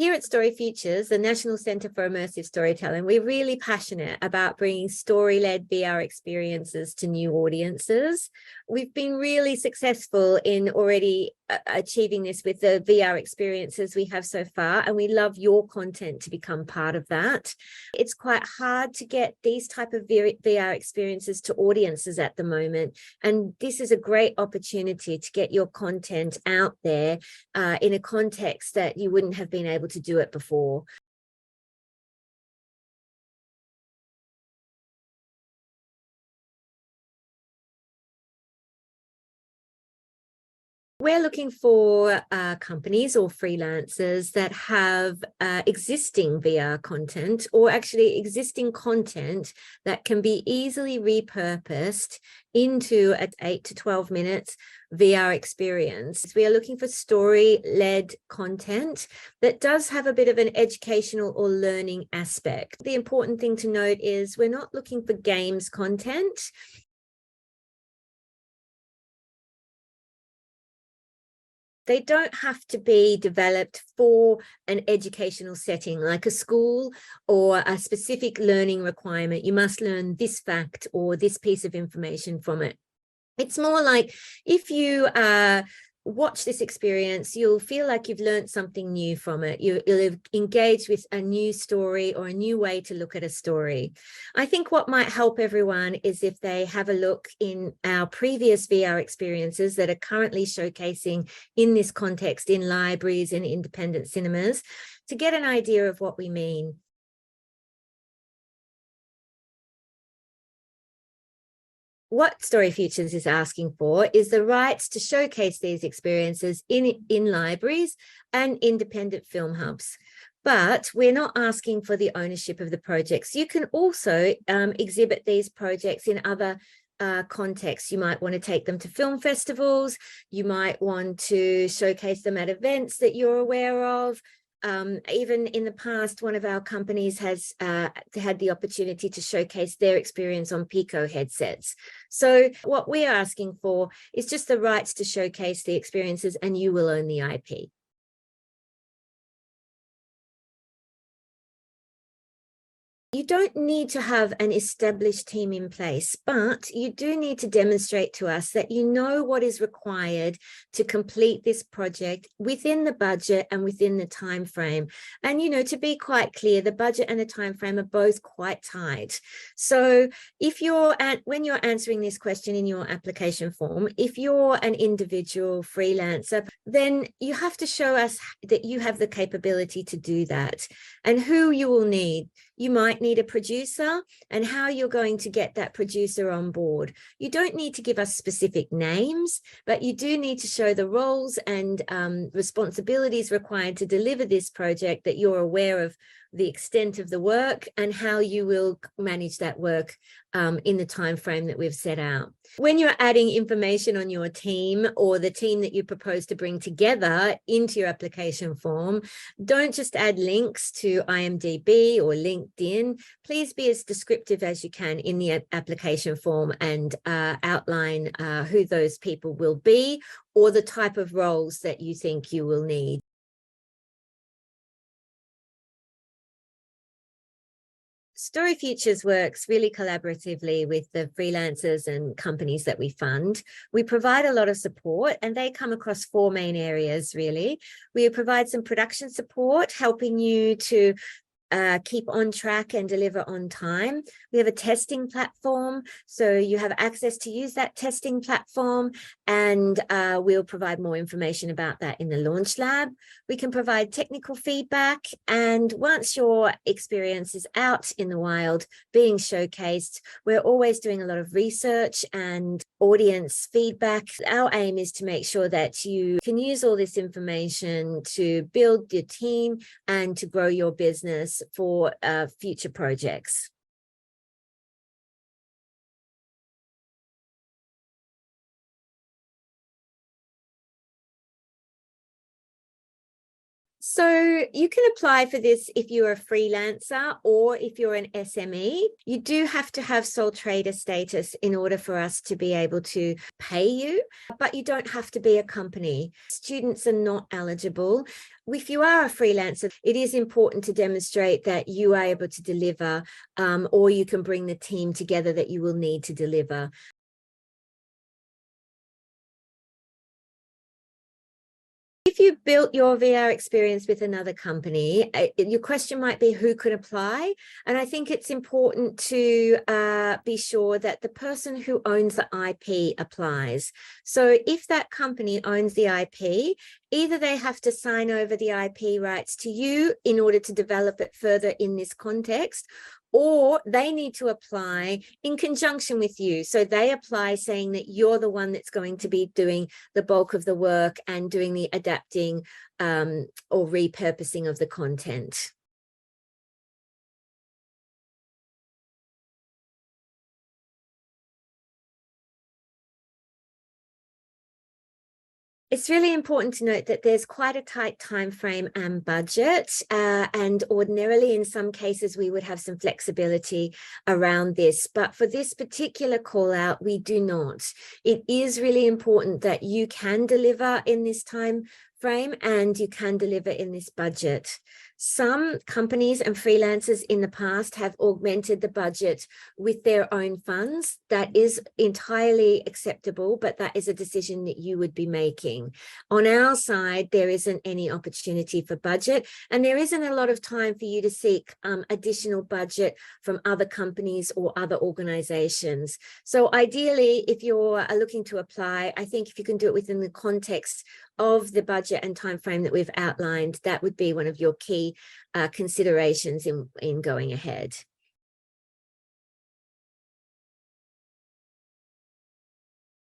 Here at StoryFutures, the National Centre for Immersive Storytelling, we're really passionate about bringing story-led VR experiences to new audiences. We've been really successful in already achieving this with the VR experiences we have so far, and we love your content to become part of that. It's quite hard to get these type of VR experiences to audiences at the moment, and this is a great opportunity to get your content out there in a context that you wouldn't have been able to do it before. We're looking for companies or freelancers that have existing VR content, or actually existing content that can be easily repurposed into an 8 to 12 minutes VR experience. We are looking for story-led content that does have a bit of an educational or learning aspect. The important thing to note is we're not looking for games content. They don't have to be developed for an educational setting, like a school or a specific learning requirement. You must learn this fact or this piece of information from it. It's more like if you watch this experience, you'll feel like you've learned something new from it. You'll engage with a new story or a new way to look at a story. I think what might help everyone is if they have a look in our previous VR experiences that are currently showcasing in this context in libraries and independent cinemas to get an idea of what we mean. What StoryFutures is asking for is the rights to showcase these experiences in libraries and independent film hubs. But we're not asking for the ownership of the projects. You can also exhibit these projects in other contexts. You might want to take them to film festivals. You might want to showcase them at events that you're aware of. Even in the past, one of our companies has had the opportunity to showcase their experience on Pico headsets. So what we're asking for is just the rights to showcase the experiences, and you will own the IP. You don't need to have an established team in place, but you do need to demonstrate to us that you know what is required to complete this project within the budget and within the time frame. And, you know, to be quite clear, the budget and the time frame are both quite tight. So if when you're answering this question in your application form, if you're an individual freelancer, then you have to show us that you have the capability to do that and who you will need. You might need a producer and how you're going to get that producer on board. You don't need to give us specific names, but you do need to show the roles and responsibilities required to deliver this project, that you're aware of the extent of the work and how you will manage that work in the time frame that we've set out. When you're adding information on your team or the team that you propose to bring together into your application form, don't just add links to IMDb or LinkedIn. Please be as descriptive as you can in the application form and outline who those people will be or the type of roles that you think you will need. StoryFutures works really collaboratively with the freelancers and companies that we fund. We provide a lot of support, and they come across 4 main areas, really. We provide some production support, helping you to keep on track and deliver on time. We have a testing platform, so you have access to use that testing platform, and we'll provide more information about that in the launch lab. We can provide technical feedback, and once your experience is out in the wild being showcased, we're always doing a lot of research and audience feedback. Our aim is to make sure that you can use all this information to build your team and to grow your business for future projects. So you can apply for this if you're a freelancer or if you're an SME. You do have to have sole trader status in order for us to be able to pay you, but you don't have to be a company. Students are not eligible. If you are a freelancer, it is important to demonstrate that you are able to deliver, or you can bring the team together that you will need to deliver. If you built your VR experience with another company, your question might be who could apply. And I think it's important to be sure that the person who owns the IP applies. So if that company owns the IP, either they have to sign over the IP rights to you in order to develop it further in this context, or they need to apply in conjunction with you. So they apply saying that you're the one that's going to be doing the bulk of the work and doing the adapting or repurposing of the content. It's really important to note that there's quite a tight time frame and budget, and ordinarily in some cases we would have some flexibility around this, but for this particular call out we do not. It is really important that you can deliver in this time frame and you can deliver in this budget. Some companies and freelancers in the past have augmented the budget with their own funds. That is entirely acceptable, but that is a decision that you would be making. On our side, there isn't any opportunity for budget, and there isn't a lot of time for you to seek additional budget from other companies or other organizations. So ideally, if you're looking to apply, I think if you can do it within the context of the budget and time frame that we've outlined, that would be one of your key considerations in going ahead.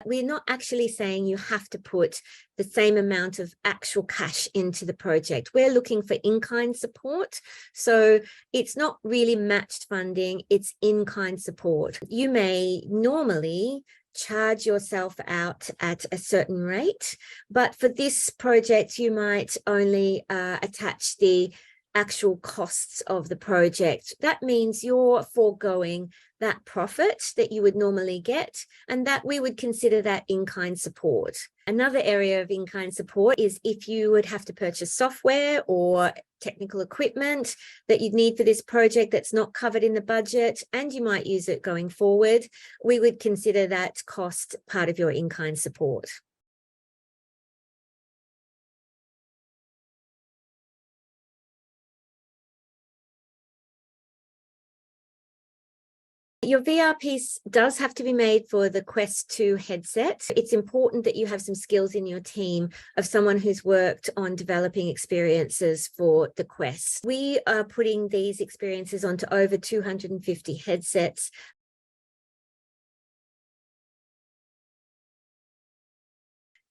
We're not actually saying you have to put the same amount of actual cash into the project. We're looking for in-kind support. So it's not really matched funding, it's in-kind support. You may normally charge yourself out at a certain rate, but for this project, you might only attach the actual costs of the project. That means you're foregoing that profit that you would normally get, and that we would consider that in-kind support. Another area of in-kind support is if you would have to purchase software or technical equipment that you'd need for this project that's not covered in the budget, and you might use it going forward, we would consider that cost part of your in-kind support. Your VR piece does have to be made for the Quest 2 headset. It's important that you have some skills in your team of someone who's worked on developing experiences for the Quest. We are putting these experiences onto over 250 headsets.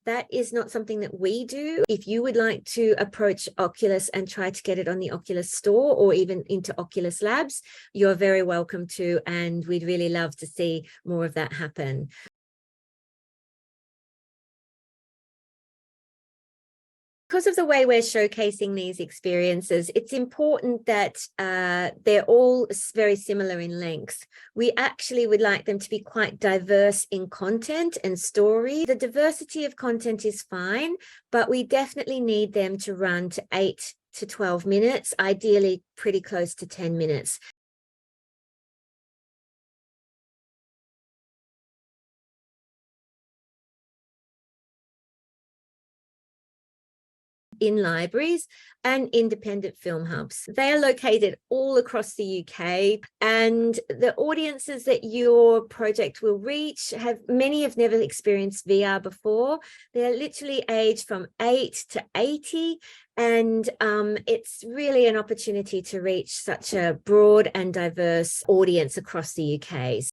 That is not something that we do. If you would like to approach Oculus and try to get it on the Oculus store or even into Oculus Labs, you're very welcome to, and we'd really love to see more of that happen. Because of the way we're showcasing these experiences, it's important that they're all very similar in length. We actually would like them to be quite diverse in content and story. The diversity of content is fine, but we definitely need them to run to 8 to 12 minutes, ideally pretty close to 10 minutes. In libraries and independent film hubs. They are located all across the UK, and the audiences that your project will reach many have never experienced VR before. They're literally aged from 8 to 80, and it's really an opportunity to reach such a broad and diverse audience across the UK.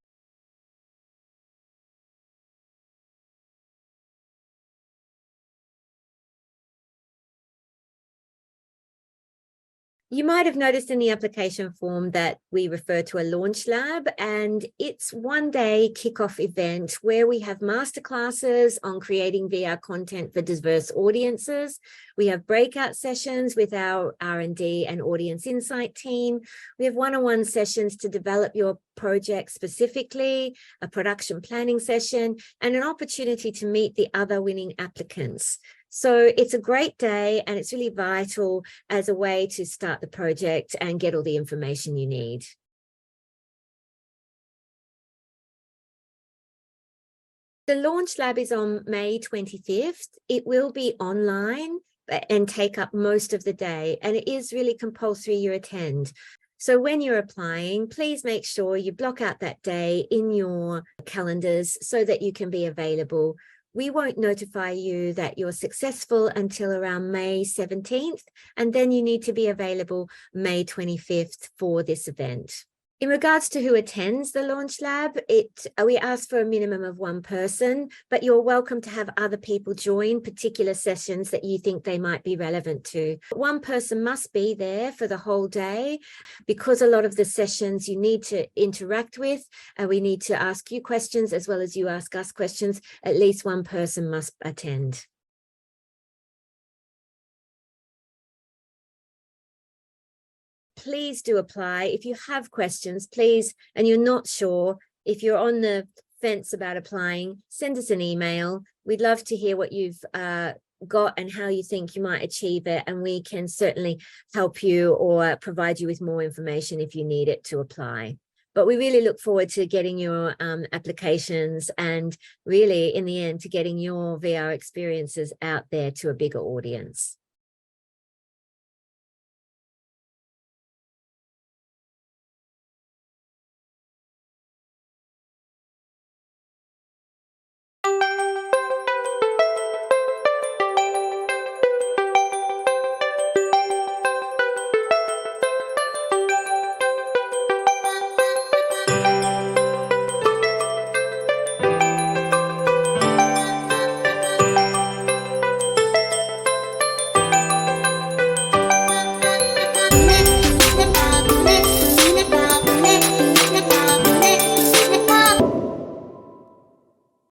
You might have noticed in the application form that we refer to a launch lab, and it's one-day kickoff event where we have masterclasses on creating VR content for diverse audiences. We have breakout sessions with our R&D and audience insight team. We have one-on-one sessions to develop your project specifically, a production planning session, and an opportunity to meet the other winning applicants. So it's a great day, and it's really vital as a way to start the project and get all the information you need. The launch lab is on May 25th. It will be online and take up most of the day, and it is really compulsory you attend. So when you're applying, please make sure you block out that day in your calendars so that you can be available. We won't notify you that you're successful until around May 17th, and then you need to be available May 25th for this event. In regards to who attends the Launch Lab, we ask for a minimum of one person, but you're welcome to have other people join particular sessions that you think they might be relevant to. One person must be there for the whole day, because a lot of the sessions you need to interact with, and we need to ask you questions as well as you ask us questions. At least one person must attend. Please do apply. If you have questions, please, and you're not sure, if you're on the fence about applying, send us an email. We'd love to hear what you've got and how you think you might achieve it, and we can certainly help you or provide you with more information if you need it to apply. But we really look forward to getting your applications, and really in the end to getting your VR experiences out there to a bigger audience.